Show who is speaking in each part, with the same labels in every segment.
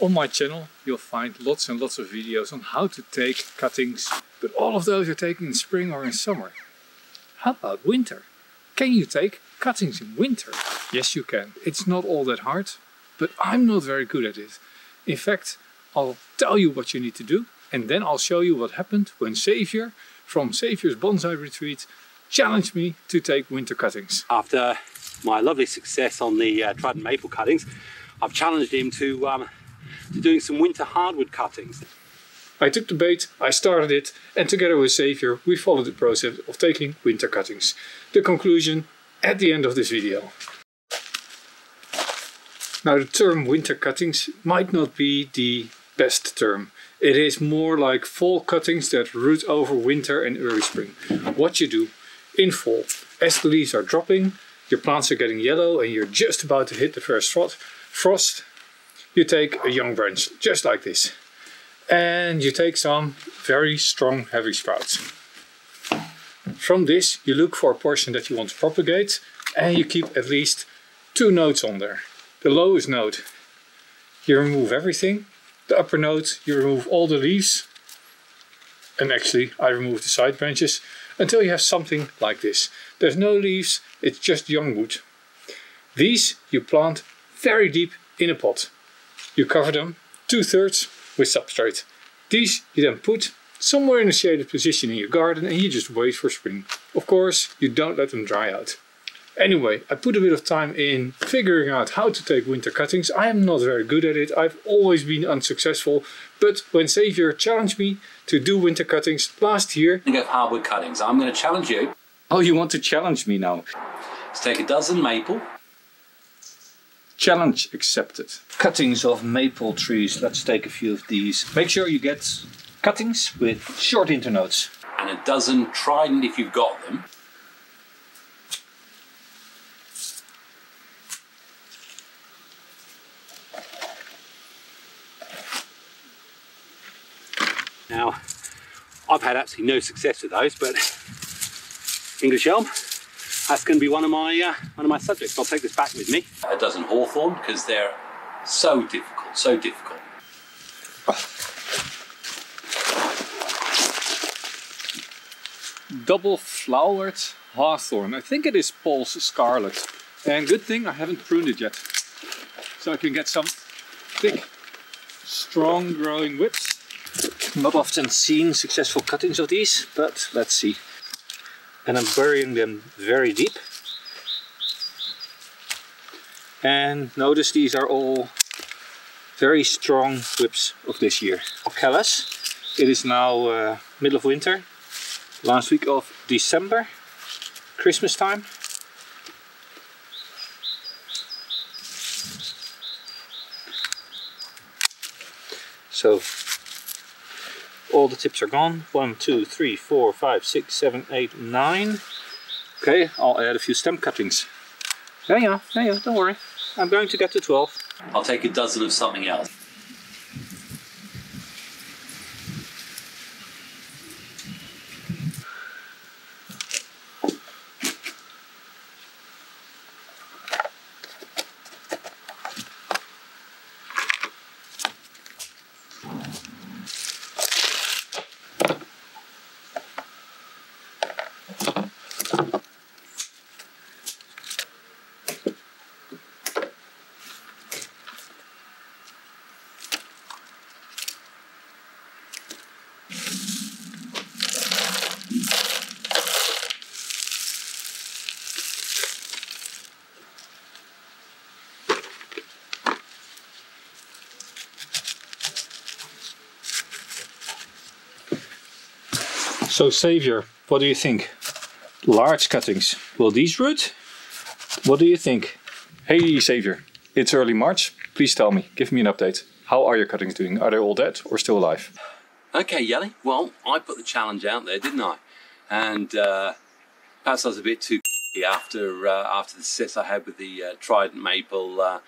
Speaker 1: On my channel you'll find lots and lots of videos on how to take cuttings, but all of those are taken in spring or in summer. How about winter? Can you take cuttings in winter? Yes you can. It's not all that hard, but I'm not very good at it. In fact, I'll tell you what you need to do and then I'll show you what happened when Xavier from XaviersBonsaiRetreat challenged me to take winter cuttings.
Speaker 2: After my lovely success on the Trident maple cuttings, I've challenged him to doing some winter hardwood cuttings.
Speaker 1: I took the bait, I started it, and together with Xavier we followed the process of taking winter cuttings. The conclusion at the end of this video. Now the term winter cuttings might not be the best term. It is more like fall cuttings that root over winter and early spring. What you do in fall, as the leaves are dropping, your plants are getting yellow and you're just about to hit the first frost, you take a young branch, just like this. And you take some very strong heavy sprouts. From this you look for a portion that you want to propagate and you keep at least 2 nodes on there. The lowest node, you remove everything. The upper node, you remove all the leaves. And actually I remove the side branches until you have something like this. There's no leaves, it's just young wood. These you plant very deep in a pot. You cover them 2/3 with substrate. These you then put somewhere in a shaded position in your garden and you just wait for spring. Of course, you don't let them dry out. Anyway, I put a bit of time in figuring out how to take winter cuttings. I am not very good at it, I've always been unsuccessful, but when Xavier challenged me to do winter cuttings last year...
Speaker 2: I go for hardwood cuttings. I'm going to challenge you.
Speaker 1: Oh, you want to challenge me now?
Speaker 2: Let's take a dozen maple.
Speaker 1: Challenge accepted. Cuttings of maple trees, let's take a few of these. Make sure you get cuttings with short internodes.
Speaker 2: And a dozen Trident if you've got them. Now, I've had absolutely no success with those, but English elm, that's going to be one of my subjects. I'll take this back with me. A dozen Hawthorn because they're so difficult, so difficult.
Speaker 1: Double flowered Hawthorn. I think it is Paul's Scarlet. And good thing I haven't pruned it yet. So I can get some thick, strong growing whips. Not often seen successful cuttings of these, but let's see. And I'm burying them very deep. And notice these are all very strong whips of this year. Callus. It is now middle of winter, last week of December, Christmas time. So all the tips are gone. 1, 2, 3, 4, 5, 6, 7, 8, 9. Okay, I'll add a few stem cuttings. Yeah, don't worry. I'm going to get to 12.
Speaker 2: I'll take a dozen of something else.
Speaker 1: So Xavier, what do you think? Large cuttings, will these root? What do you think? Hey Xavier, it's early March. Please tell me, give me an update. How are your cuttings doing? Are they all dead or still alive?
Speaker 2: Okay, Jelle. Well, I put the challenge out there, didn't I? And perhaps I was a bit too after the success I had with the Trident maple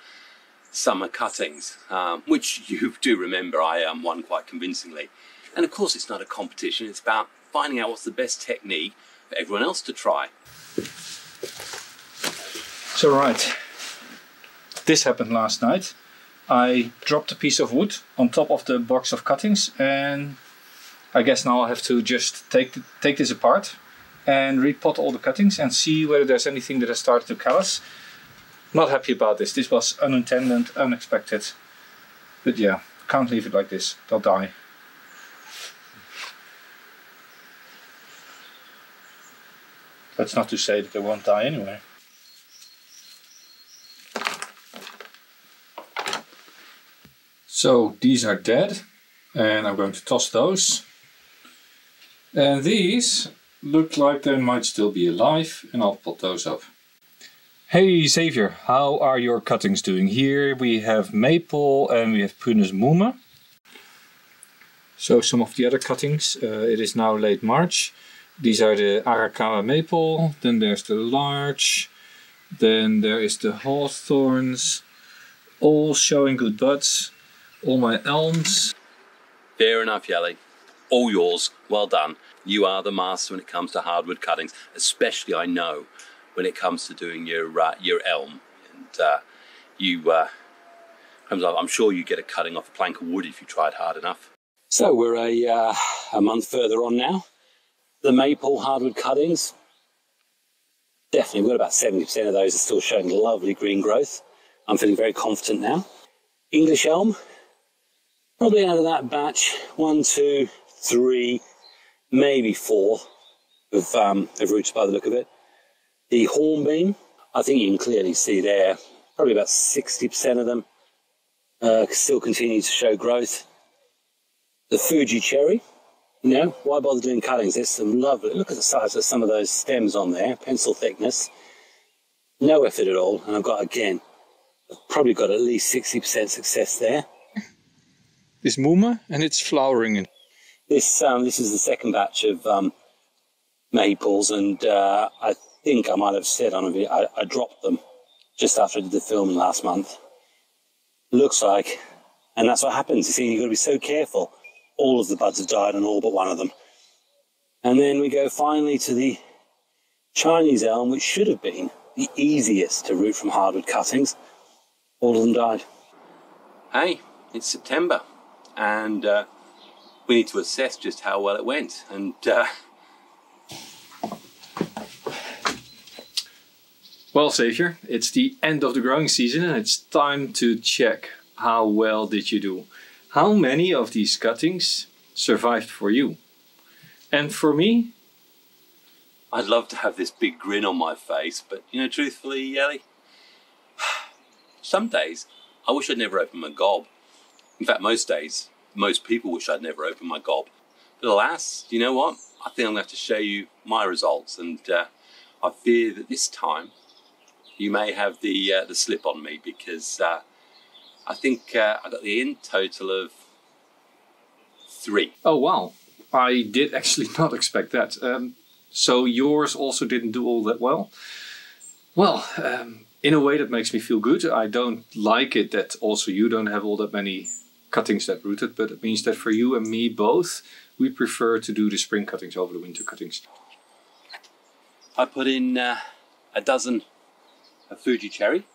Speaker 2: summer cuttings, which you do remember I won quite convincingly. And of course, it's not a competition. It's about finding out what's the best technique for everyone else to try.
Speaker 1: So right, this happened last night. I dropped a piece of wood on top of the box of cuttings, and I guess now I'll have to just take this apart and repot all the cuttings and see whether there's anything that has started to callus. Not happy about this. This was unintended, unexpected. But yeah, can't leave it like this. They'll die. That's not to say that they won't die anyway. So these are dead, and I'm going to toss those. And these look like they might still be alive, and I'll pot those up. Hey Xavier, how are your cuttings doing? Here we have maple and we have Prunus Mume. So some of the other cuttings, it is now late March. These are the Arakawa maple, then there's the larch, then there is the Hawthorns, all showing good buds. All my elms.
Speaker 2: Fair enough, Jelle. All yours. Well done. You are the master when it comes to hardwood cuttings, especially I know when it comes to doing your elm. And I'm sure you get a cutting off a plank of wood if you tried hard enough. So we're a month further on now. The maple hardwood cuttings, definitely we've got about 70% of those are still showing lovely green growth. I'm feeling very confident now. English elm. Probably out of that batch, 1, 2, 3, maybe 4 of roots by the look of it. The hornbeam, I think you can clearly see there, probably about 60% of them still continue to show growth. The Fuji cherry, you know, why bother doing cuttings? There's some lovely, look at the size of some of those stems on there, pencil thickness. No effort at all, and I've got, again, I've probably got at least 60% success there.
Speaker 1: This Mume, and it's flowering.
Speaker 2: This is the second batch of maples, and I think I might have said on a video, I dropped them just after I did the filming last month. Looks like, and that's what happens. You see, you've got to be so careful. All of the buds have died, and all but one of them. And then we go finally to the Chinese elm, which should have been the easiest to root from hardwood cuttings. All of them died. Hey, it's September. And we need to assess just how well it went. And
Speaker 1: well, Xavier, it's the end of the growing season and it's time to check how well did you do. How many of these cuttings survived for you? And for me?
Speaker 2: I'd love to have this big grin on my face, but you know, truthfully, Jelle, some days I wish I'd never opened my gob. In fact, most days, most people wish I'd never opened my gob. But alas, you know what? I think I'm going to have to show you my results, and I fear that this time you may have the slip on me, because I think I got the in total of 3.
Speaker 1: Oh wow, I did actually not expect that. So yours also didn't do all that well? Well, in a way that makes me feel good. I don't like it that also you don't have all that many cuttings that rooted, but it means that for you and me both, we prefer to do the spring cuttings over the winter cuttings.
Speaker 2: I put in a dozen of Fuji cherry,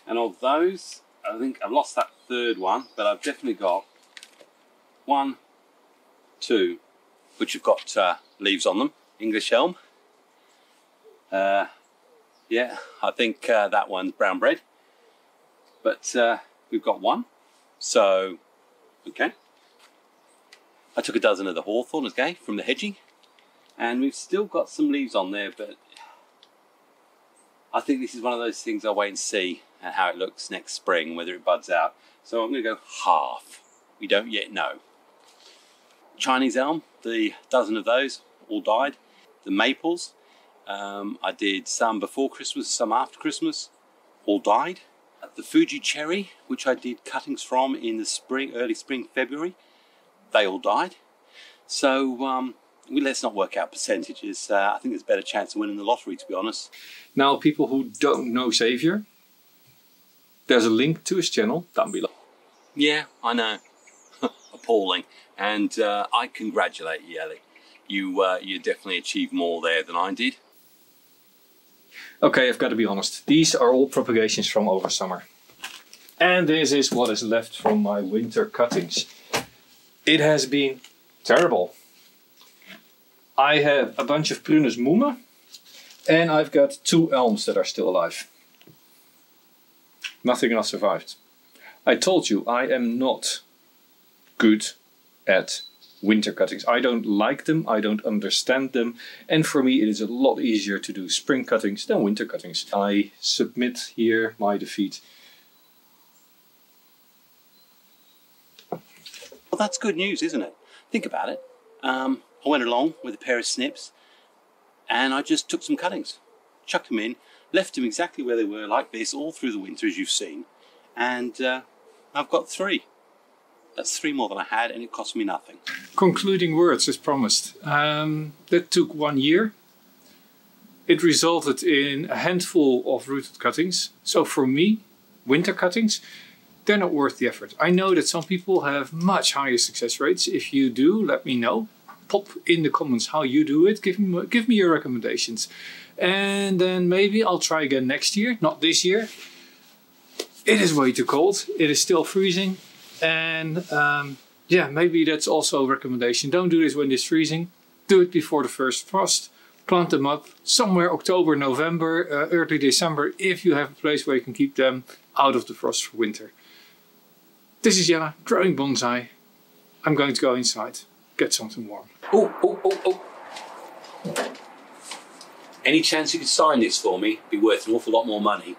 Speaker 2: and of those, I think I've lost that third one, but I've definitely got 1, 2, which have got leaves on them, English elm. Yeah, I think that one's brown bread, but we've got 1. So, okay. I took a dozen of the Hawthorn, okay, from the hedging, and we've still got some leaves on there, but I think this is one of those things I'll wait and see how it looks next spring, whether it buds out. So I'm going to go half. We don't yet know. Chinese elm, the dozen of those all died. The maples, I did some before Christmas, some after Christmas, all died. The Fuji cherry, which I did cuttings from in the spring, early spring, February, they all died. So let's not work out percentages. I think there's a better chance of winning the lottery, to be honest.
Speaker 1: Now, people who don't know Xavier, there's a link to his channel down below.
Speaker 2: Yeah, I know. Appalling. And I congratulate you, Jelle. You definitely achieved more there than I did.
Speaker 1: Okay, I've got to be honest. These are all propagations from over summer. And this is what is left from my winter cuttings. It has been terrible. I have a bunch of Prunus Mume and I've got 2 elms that are still alive. Nothing else survived. I told you I am not good at winter cuttings. I don't like them, I don't understand them, and for me it is a lot easier to do spring cuttings than winter cuttings. I submit here my defeat.
Speaker 2: Well, that's good news, isn't it? Think about it. I went along with a pair of snips and I just took some cuttings, chucked them in, left them exactly where they were like this all through the winter, as you've seen, and I've got 3. That's 3 more than I had and it cost me nothing.
Speaker 1: Concluding words as promised. That took 1 year. It resulted in a handful of rooted cuttings. So for me, winter cuttings, they're not worth the effort. I know that some people have much higher success rates. If you do, let me know. Pop in the comments how you do it. Give me your recommendations. And then maybe I'll try again next year, not this year. It is way too cold. It is still freezing. And yeah, maybe that's also a recommendation. Don't do this when it's freezing. Do it before the first frost. Plant them up somewhere October, November, early December, if you have a place where you can keep them out of the frost for winter. This is Jelle, growing bonsai. I'm going to go inside, get something warm.
Speaker 2: Oh. Any chance you could sign this for me? It'd be worth an awful lot more money.